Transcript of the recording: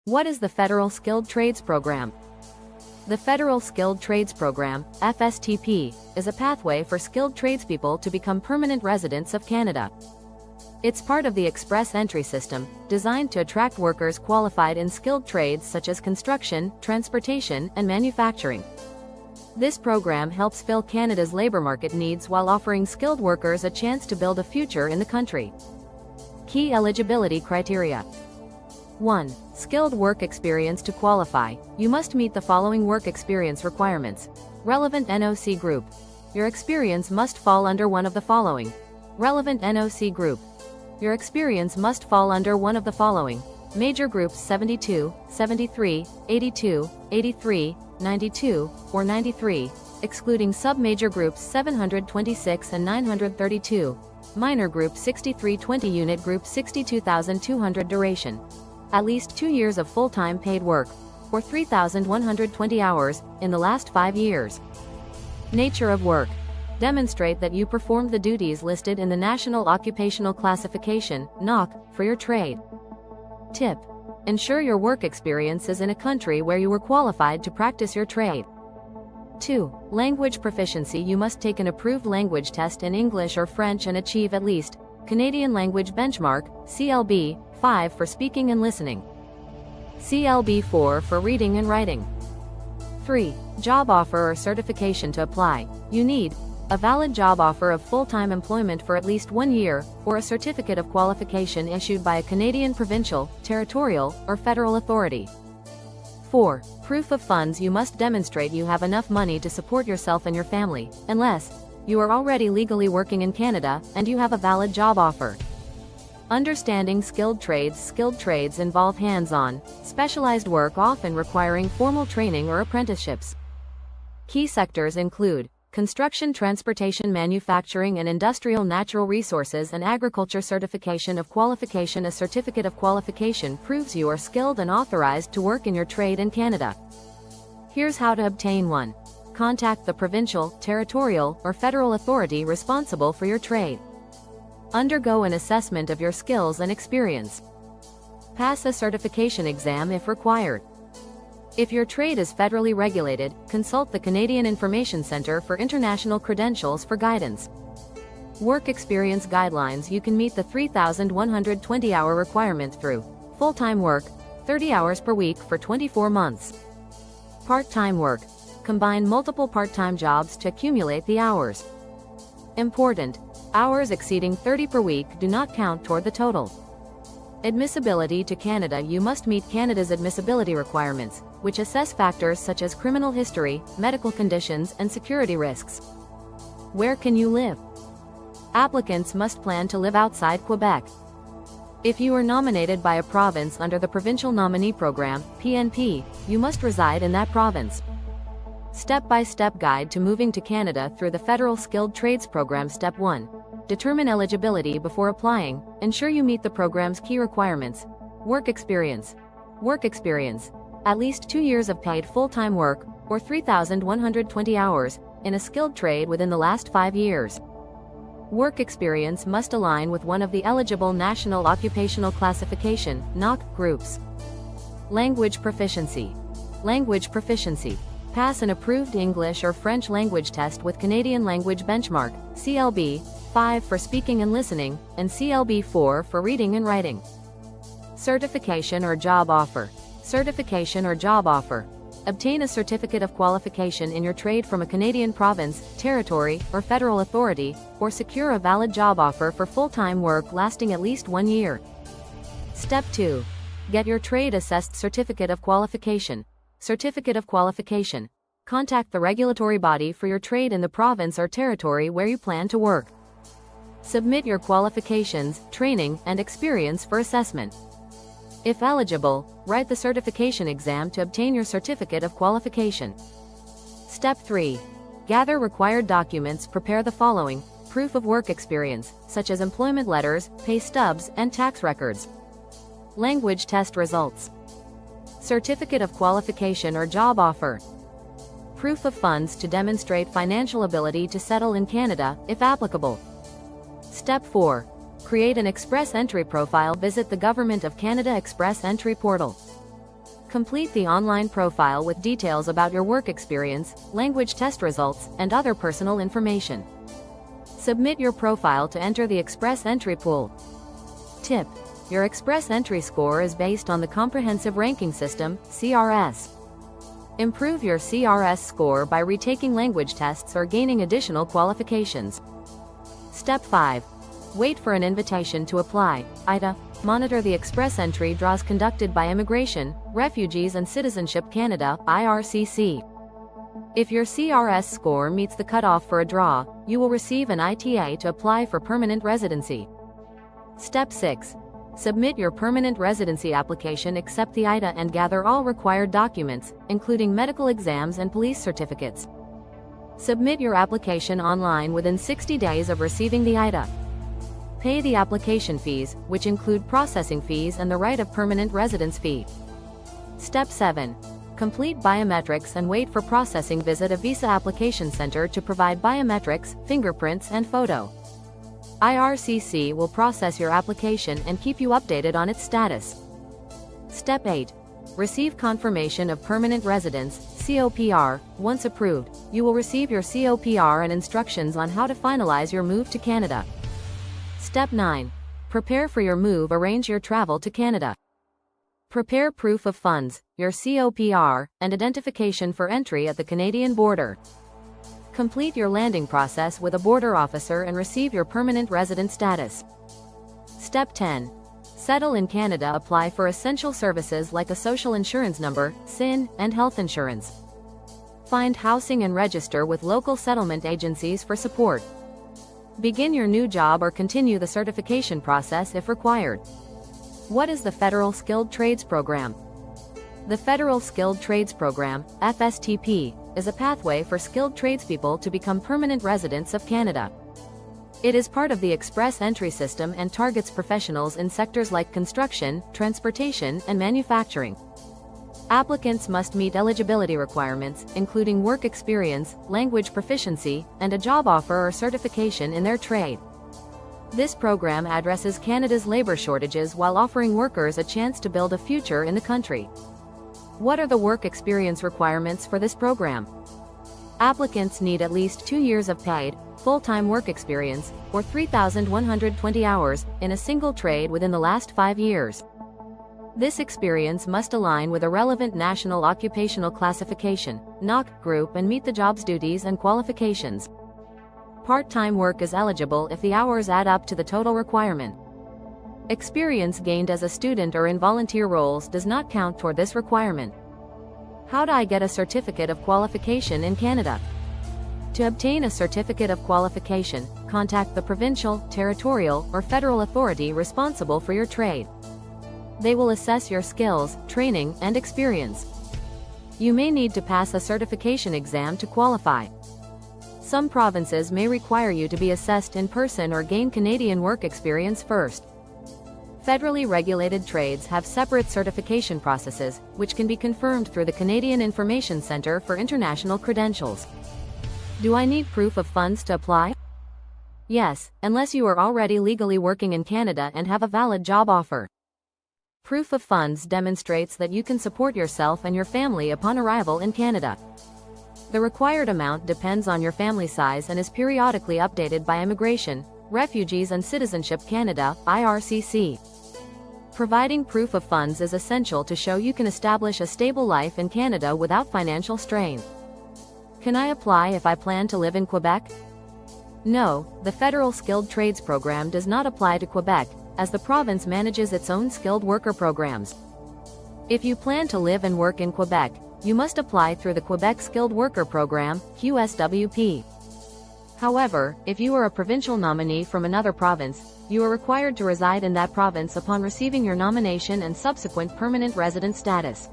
What is the Federal Skilled Trades Program? The Federal Skilled Trades Program, FSTP, is a pathway for skilled tradespeople to become permanent residents of Canada. It's part of the express entry system, designed to attract workers qualified in skilled trades such as construction, transportation, and manufacturing. This program helps fill Canada's labor market needs while offering skilled workers a chance to build a future in the country. Key eligibility criteria. 1. Skilled work experience. To qualify, you must meet the following work experience requirements. Relevant NOC Group. Your experience must fall under one of the following. Relevant NOC Group. Your experience must fall under one of the following. Major groups 72, 73, 82, 83, 92, or 93, excluding sub-major groups 726 and 932. Minor group 6320. Unit group 62,200. Duration. At least 2 years of full-time paid work, or 3,120 hours, in the last 5 years. Nature of work. Demonstrate that you performed the duties listed in the National Occupational Classification, NOC, for your trade. Tip. Ensure your work experience is in a country where you were qualified to practice your trade. 2. Language proficiency. You must take an approved language test in English or French and achieve at least Canadian Language Benchmark, CLB, 5 for speaking and listening. CLB 4 for reading and writing. 3. Job offer or certification. To apply, you need a valid job offer of full-time employment for at least 1 year, or a certificate of qualification issued by a Canadian provincial, territorial, or federal authority. 4. Proof of funds. You must demonstrate you have enough money to support yourself and your family, unless you are already legally working in Canada and you have a valid job offer. Understanding skilled trades. Skilled trades involve hands-on, specialized work often requiring formal training or apprenticeships. Key sectors include construction, transportation, manufacturing and industrial, natural resources and agriculture. Certification of qualification. A certificate of qualification proves you are skilled and authorized to work in your trade in Canada. Here's how to obtain one. Contact the provincial, territorial, or federal authority responsible for your trade. Undergo an assessment of your skills and experience. Pass a certification exam if required. If your trade is federally regulated, consult the Canadian Information Centre for International Credentials for guidance. Work experience guidelines. You can meet the 3,120-hour requirement through full-time work, 30 hours per week for 24 months. Part-time work. Combine multiple part-time jobs to accumulate the hours. Important. Hours exceeding 30 per week do not count toward the total. Admissibility to Canada. You must meet Canada's admissibility requirements, which assess factors such as criminal history, medical conditions, and security risks. Where can you live? Applicants must plan to live outside Quebec. If you are nominated by a province under the Provincial Nominee Program, PNP, you must reside in that province. Step-by-step guide to moving to Canada through the Federal Skilled Trades Program. Step 1. Determine eligibility before applying. Ensure you meet the program's key requirements. Work experience. Work experience. At least 2 years of paid full-time work, or 3,120 hours, in a skilled trade within the last 5 years. Work experience must align with one of the eligible National Occupational Classification, NOC, groups. Language proficiency. Language proficiency. Pass an approved English or French language test with Canadian Language Benchmark, CLB, 5 for speaking and listening, and CLB 4 for reading and writing. Certification or job offer. Certification or job offer. Obtain a certificate of qualification in your trade from a Canadian province, territory, or federal authority, or secure a valid job offer for full-time work lasting at least 1 year. Step 2. Get your trade assessed. Certificate of qualification. Certificate of qualification. Contact the regulatory body for your trade in the province or territory where you plan to work. Submit your qualifications, training, and experience for assessment. If eligible, write the certification exam to obtain your certificate of qualification. Step 3. Gather required documents. Prepare the following: proof of work experience, such as employment letters, pay stubs, and tax records. Language test results. Certificate of qualification or job offer. Proof of funds to demonstrate financial ability to settle in Canada, if applicable. Step 4. Create an Express Entry profile. Visit the Government of Canada Express Entry portal. Complete the online profile with details about your work experience, language test results, and other personal information. Submit your profile to enter the Express Entry pool. Tip: your Express Entry score is based on the Comprehensive Ranking System, CRS. Improve your CRS score by retaking language tests or gaining additional qualifications. Step 5. Wait for an invitation to apply. IDA. Monitor the Express Entry draws conducted by Immigration, Refugees and Citizenship Canada, IRCC. If your CRS score meets the cutoff for a draw, you will receive an ITA to apply for permanent residency. Step 6. Submit your permanent residency application, accept the ITA and gather all required documents, including medical exams and police certificates. Submit your application online within 60 days of receiving the ITA. Pay the application fees, which include processing fees and the right of permanent residence fee. Step 7. Complete biometrics and wait for processing. Visit a visa application center to provide biometrics, fingerprints and photo. IRCC will process your application and keep you updated on its status. Step 8. Receive confirmation of permanent residence, COPR. Once approved, you will receive your COPR and instructions on how to finalize your move to Canada. Step 9. Prepare for your move. Arrange your travel to Canada. Prepare proof of funds, your COPR, and identification for entry at the Canadian border. Complete your landing process with a border officer and receive your permanent resident status. Step 10. Settle in Canada. Apply for essential services like a social insurance number, SIN, and health insurance. Find housing and register with local settlement agencies for support. Begin your new job or continue the certification process if required. What is the Federal Skilled Trades Program? The Federal Skilled Trades Program, FSTP, is a pathway for skilled tradespeople to become permanent residents of Canada. It is part of the Express Entry system and targets professionals in sectors like construction, transportation, and manufacturing. Applicants must meet eligibility requirements, including work experience, language proficiency, and a job offer or certification in their trade. This program addresses Canada's labor shortages while offering workers a chance to build a future in the country. What are the work experience requirements for this program? Applicants need at least 2 years of paid, full-time work experience, or 3,120 hours, in a single trade within the last 5 years. This experience must align with a relevant National Occupational Classification, NOC Group, and meet the job's duties and qualifications. Part-time work is eligible if the hours add up to the total requirement. Experience gained as a student or in volunteer roles does not count toward this requirement. How do I get a certificate of qualification in Canada? To obtain a certificate of qualification, contact the provincial, territorial, or federal authority responsible for your trade. They will assess your skills, training, and experience. You may need to pass a certification exam to qualify. Some provinces may require you to be assessed in person or gain Canadian work experience first. Federally regulated trades have separate certification processes, which can be confirmed through the Canadian Information Centre for International Credentials. Do I need proof of funds to apply? Yes, unless you are already legally working in Canada and have a valid job offer. Proof of funds demonstrates that you can support yourself and your family upon arrival in Canada. The required amount depends on your family size and is periodically updated by Immigration, Refugees and Citizenship Canada, IRCC. Providing proof of funds is essential to show you can establish a stable life in Canada without financial strain. Can I apply if I plan to live in Quebec? No, the Federal Skilled Trades Program does not apply to Quebec, as the province manages its own skilled worker programs. If you plan to live and work in Quebec, you must apply through the Quebec Skilled Worker Program, QSWP. However, if you are a provincial nominee from another province, you are required to reside in that province upon receiving your nomination and subsequent permanent resident status.